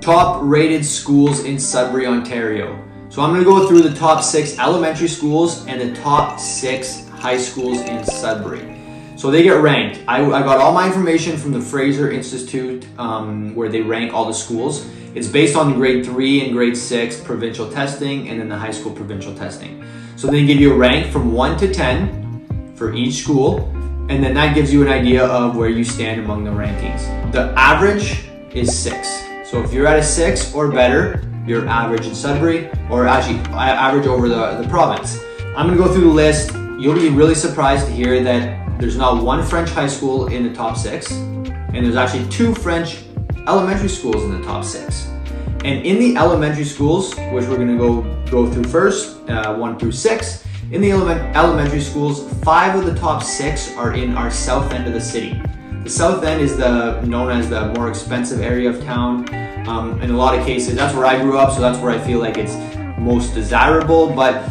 Top rated schools in Sudbury, Ontario. So I'm going to go through the top 6 elementary schools and the top 6 high schools in Sudbury. So they get ranked. I got all my information from the Fraser Institute, where they rank all the schools. It's based on grade 3 and grade 6 provincial testing, and then the high school provincial testing. So they give you a rank from 1 to 10 for each school, and then that gives you an idea of where you stand among the rankings. The average is 6. So if you're at a 6 or better, you're average in Sudbury, or actually average over the province. I'm gonna go through the list. You'll be really surprised to hear that there's not one French high school in the top 6, and there's actually 2 French elementary schools in the top 6. And in the elementary schools, which we're gonna go through first, 1 through 6, in the elementary schools, 5 of the top 6 are in our south end of the city. The south end is known as the more expensive area of town. In a lot of cases, that's where I grew up, so that's where I feel like it's most desirable, but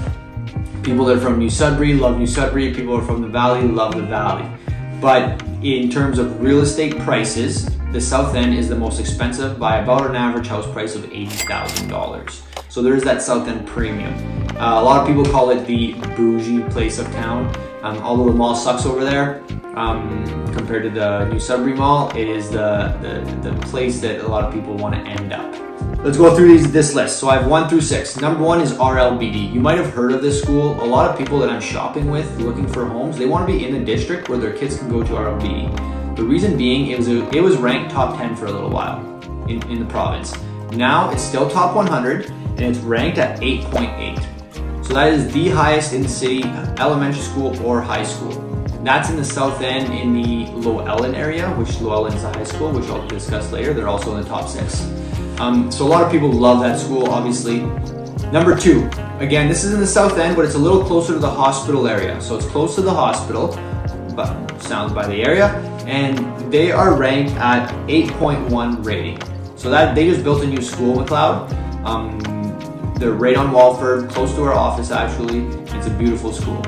people that are from New Sudbury love New Sudbury, people that are from the Valley love the Valley. But in terms of real estate prices, the south end is the most expensive by about an average house price of $80,000. So there is that south end premium. A lot of people call it the bougie place of town. Although the mall sucks over there, compared to the New Sudbury Mall, it is the place that a lot of people want to end up. Let's go through this list. So I have 1 through 6. Number 1 is RLBD. You might have heard of this school. A lot of people that I'm shopping with, looking for homes, they want to be in the district where their kids can go to RLBD. The reason being, it was ranked top 10 for a little while in the province. Now it's still top 100, and it's ranked at 8.8. So that is the highest in the city, elementary school or high school. That's in the south end in the Llewellyn area, which Llewellyn is a high school, which I'll discuss later. They're also in the top 6. So a lot of people love that school, obviously. Number 2, again, this is in the south end, but it's a little closer to the hospital area. So it's close to the hospital, but sounds by the area, and they are ranked at 8.1 rating. So that they just built a new school, McLeod. They're right on Walford, close to our office actually. It's a beautiful school.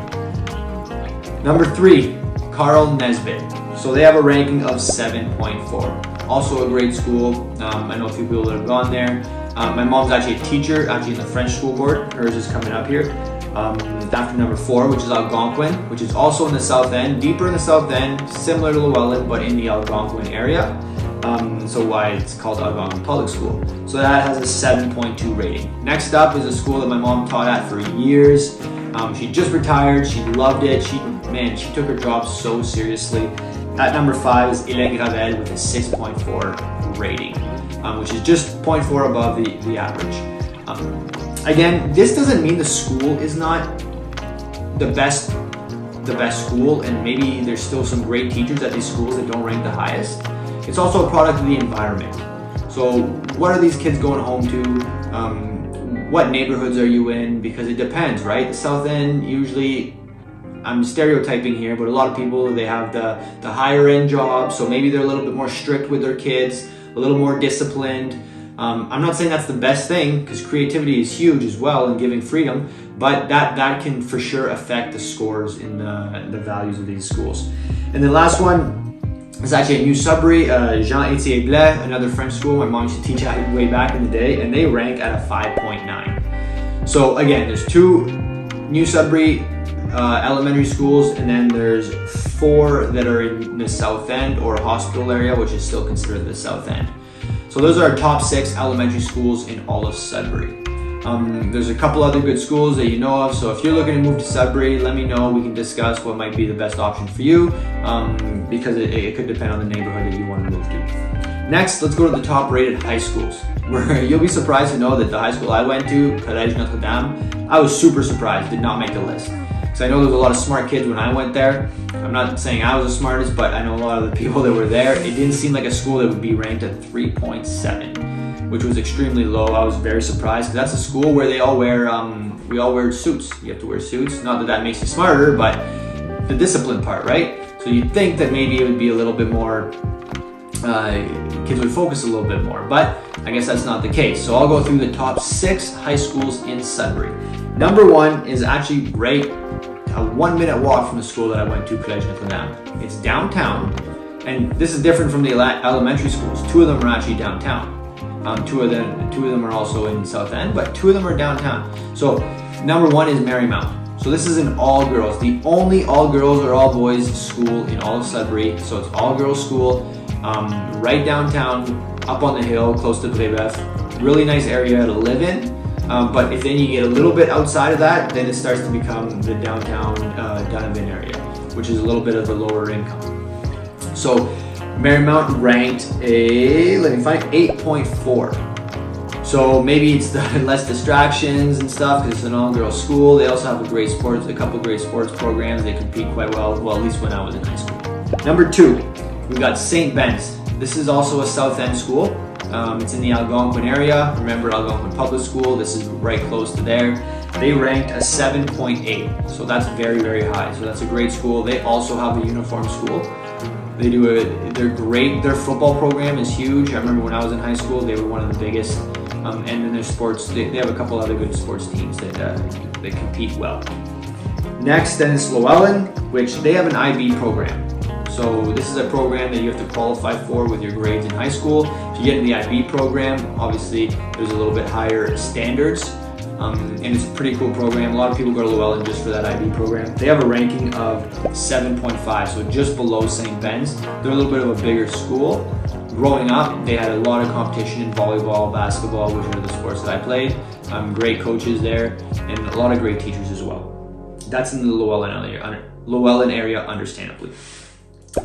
Number 3, Carl Nesbitt. So they have a ranking of 7.4. Also a great school. I know a few people that have gone there. My mom's actually a teacher, in the French school board. Hers is coming up here. After number 4, which is Algonquin, which is also in the south end, deeper in the south end, similar to Llewellyn, but in the Algonquin area. So why it's called Algonquin Public School. So that has a 7.2 rating. Next up is a school that my mom taught at for years. She just retired, she loved it. She took her job so seriously. At number 5 is Ile Gravel with a 6.4 rating, which is just 0.4 above the average. Again, this doesn't mean the school is not the best school, and maybe there's still some great teachers at these schools that don't rank the highest. It's also a product of the environment. So what are these kids going home to? What neighborhoods are you in? Because it depends, right? The south end, usually, I'm stereotyping here, but a lot of people, they have the higher end jobs, so maybe they're a little bit more strict with their kids, a little more disciplined. I'm not saying that's the best thing, because creativity is huge as well and giving freedom, but that can for sure affect the scores in the values of these schools. And the last one is actually in New Sudbury, Jean-Étienne Blais, another French school my mom used to teach at way back in the day, and they rank at a 5.9. So again, there's 2 New Sudbury elementary schools, and then there's 4 that are in the south end or hospital area, which is still considered the south end. So those are our top 6 elementary schools in all of Sudbury. There's a couple other good schools that you know of, so if you're looking to move to Sudbury, let me know. We can discuss what might be the best option for you, because it could depend on the neighborhood that you want to move to. Next, let's go to the top rated high schools, where you'll be surprised to know that the high school I went to, Collège Notre Dame, I was super surprised, did not make the list. Because I know there was a lot of smart kids when I went there. I'm not saying I was the smartest, but I know a lot of the people that were there. It didn't seem like a school that would be ranked at 3.7, which was extremely low. I was very surprised, because that's a school where they all wear, we all wear suits. You have to wear suits. Not that that makes you smarter, but the discipline part, right? So you'd think that maybe it would be a little bit more, kids would focus a little bit more, but I guess that's not the case. So I'll go through the top 6 high schools in Sudbury. Number 1 is actually right a 1-minute walk from the school that I went to, Collège Notre Dame. It's downtown, and this is different from the elementary schools. 2 of them are actually downtown. Two of them are also in South End, but 2 of them are downtown. So number 1 is Marymount. So this is an all girls, the only all girls or all boys school in all of Sudbury. So it's all girls school, right downtown, up on the hill, close to Brébeuf. Really nice area to live in. But if then you get a little bit outside of that, then it starts to become the downtown Donovan area, which is a little bit of a lower income. So Marymount ranked let me find 8.4. So maybe it's the less distractions and stuff because it's an all-girls school. They also have a couple great sports programs. They compete quite well at least when I was in high school. Number 2, we've got St. Ben's. This is also a South End school. It's in the Algonquin area. Remember Algonquin Public School, this is right close to there. They ranked a 7.8, so that's very, very high. So that's a great school. They also have a uniform school. They're great. Their football program is huge. I remember when I was in high school, they were one of the biggest. And then their sports, they have a couple other good sports teams that compete well. Next then is Llewellyn, which they have an IB program. So this is a program that you have to qualify for with your grades in high school. To get in the IB program, obviously there's a little bit higher standards. And it's a pretty cool program. A lot of people go to Llewellyn just for that IB program. They have a ranking of 7.5, so just below St. Ben's. They're a little bit of a bigger school. Growing up, they had a lot of competition in volleyball, basketball, which are the sports that I played. Great coaches there, and a lot of great teachers as well. That's in the Llewellyn area, understandably.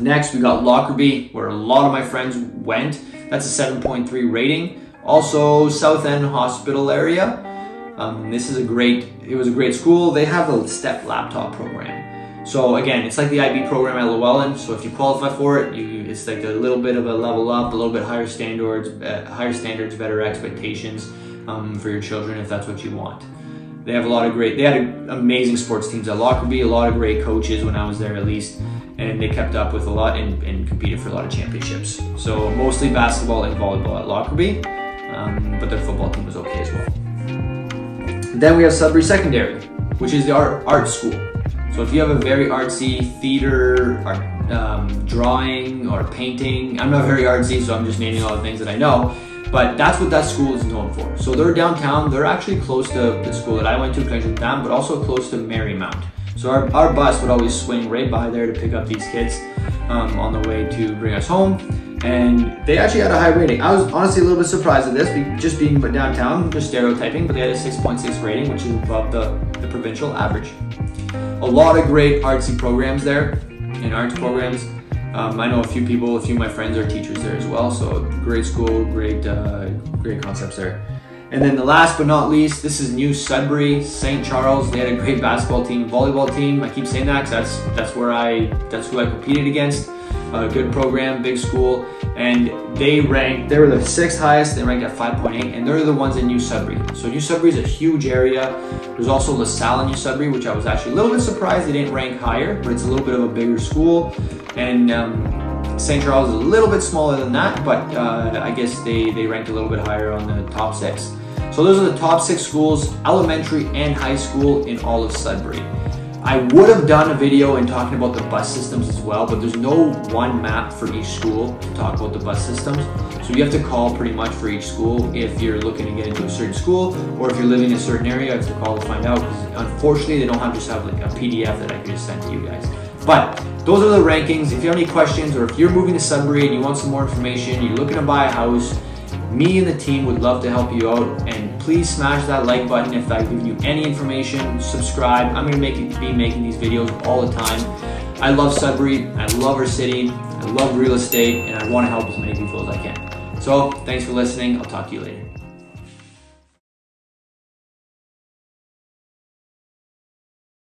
Next, we got Lockerbie, where a lot of my friends went. That's a 7.3 rating. Also, South End Hospital area. It was a great school. They have a STEP laptop program. So again, it's like the IB program at Llewellyn. So if you qualify for it, it's like a little bit of a level up, a little bit higher standards, better expectations for your children if that's what you want. They had amazing sports teams at Lockerbie, a lot of great coaches when I was there at least, and they kept up with a lot and competed for a lot of championships. So mostly basketball and volleyball at Lockerbie, but their football team was okay as well. Then we have Sudbury Secondary, which is the art school. So if you have a very artsy theater, drawing, or painting, I'm not very artsy, so I'm just naming all the things that I know, but that's what that school is known for. So they're downtown, they're actually close to the school that I went to, connection with them, but also close to Marymount. So our bus would always swing right by there to pick up these kids on the way to bring us home. And they actually had a high rating. I was honestly a little bit surprised at this, just being downtown, just stereotyping, but they had a 6.6 rating, which is above the provincial average. A lot of great artsy programs there, and arts programs. I know a few of my friends are teachers there as well, so great school, great concepts there. And then the last but not least, this is New Sudbury, St. Charles. They had a great basketball team, volleyball team. I keep saying that because that's who I competed against. Good program, big school, and they were the 6th highest. They ranked at 5.8, and they're the ones in New Sudbury. So New Sudbury is a huge area. There's also LaSalle in New Sudbury, which I was actually a little bit surprised they didn't rank higher, but it's a little bit of a bigger school. And St. Charles is a little bit smaller than that, but I guess they ranked a little bit higher on the top 6. So those are the top 6 schools, elementary and high school, in all of Sudbury. I would have done a video in talking about the bus systems as well, but there's no one map for each school to talk about the bus systems. So you have to call pretty much for each school if you're looking to get into a certain school, or if you're living in a certain area, you have to call to find out, because unfortunately they don't have like a PDF that I can just send to you guys. But those are the rankings. If you have any questions, or if you're moving to Sudbury and you want some more information, you're looking to buy a house, me and the team would love to help you out, and please smash that like button if I've given you any information. Subscribe. I'm going to be making these videos all the time. I love Sudbury. I love our city. I love real estate, and I want to help as many people as I can. So thanks for listening. I'll talk to you later.